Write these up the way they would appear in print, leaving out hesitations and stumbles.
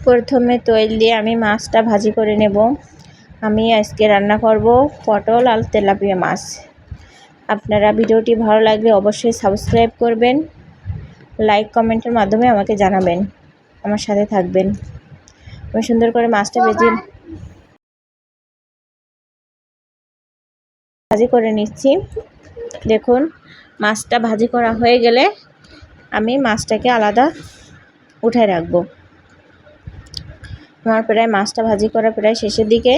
প্রথমে তেল দিয়ে আমি মাছটা ভাজি করে নেব। আমি আজকে রান্না করব পটল আর তেলাপিয়া মাছ। আপনারা ভিডিওটি ভালো লাগলে অবশ্যই সাবস্ক্রাইব করবেন, লাইক কমেন্টের মাধ্যমে আমাকে জানাবেন, আমার সাথে থাকবেন। আমি সুন্দর করে মাছটা ভাজি করে নিচ্ছি। দেখুন, মাছটা ভাজি করা হয়ে গেলে আমি মাছটাকে আলাদা উঠায় রাখবো। আমার প্রায় মাছটা ভাজি করা প্রায় শেষের দিকে।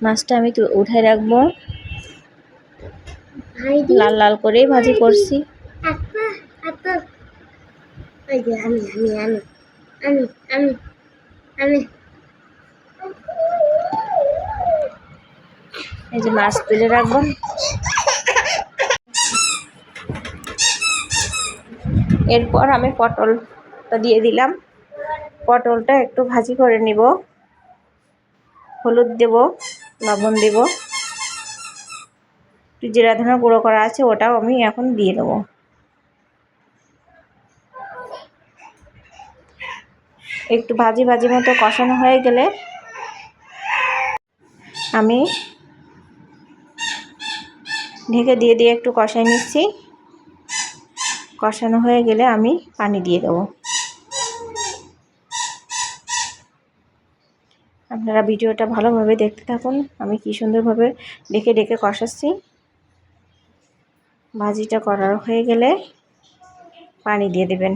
মাছটা আমি উঠায় রাখবো, লাল লাল করেই ভাজি করছি। এই যে মাছ তুলে রাখবো। এরপর আমি পটলটা দিয়ে দিলাম। পটলটা একটু ভাজি করে নিব, হলুদ দেব, লবণ দেব, একটু জিরা ধনে গুঁড়ো করা আছে ওটাও আমি এখন দিয়ে দেবো। একটু ভাজি মতো কষানো হয়ে গেলে আমি ঢেকে দিয়ে একটু কষাই নিচ্ছি। কষানো হয়ে গেলে আমি পানি দিয়ে দেবো। আপনারা ভিডিওটা ভালোভাবে দেখতে থাকুন, আমি কি সুন্দরভাবে ডেকে কষাচ্ছি। ভাজিটা করার হয়ে গেলে পানি দিয়ে দেবেন।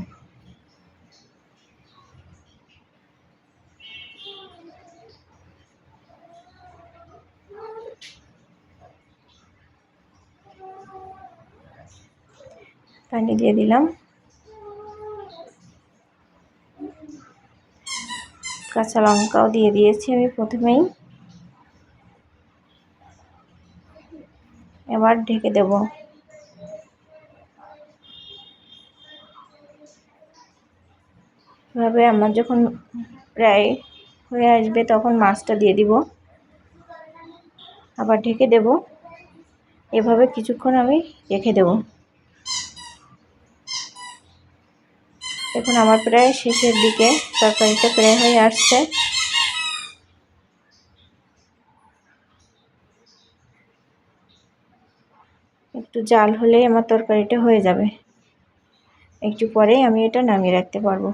পানি দিয়ে দিলাম। কাঁচা লঙ্কাও দিয়ে দিয়েছি আমি প্রথমেই। এবার ঢেকে দেব। এভাবে আমার যখন প্রায় হয়ে আসবে তখন মাছটা দিয়ে দিব, আবার ঢেকে দেব। এভাবে কিছুক্ষণ আমি রেখে দেব। দেখুন, আমার প্রায় শেষের দিকে, তরকারিটা প্রায় হয়ে আসছে। একটু জাল হলেই আমার তরকারিটা হয়ে যাবে। একটু পরেই আমি এটা নামিয়ে রাখতে পারবো।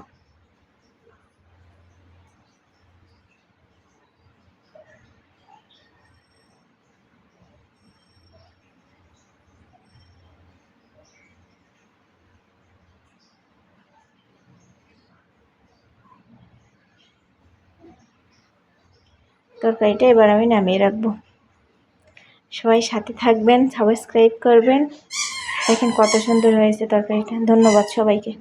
তরকারিটা এবার আমি নামিয়ে রাখবো। সবাই সাথে থাকবেন, সাবস্ক্রাইব করবেন। দেখেন কত সুন্দর হয়েছে তরকারিটা। ধন্যবাদ সবাইকে।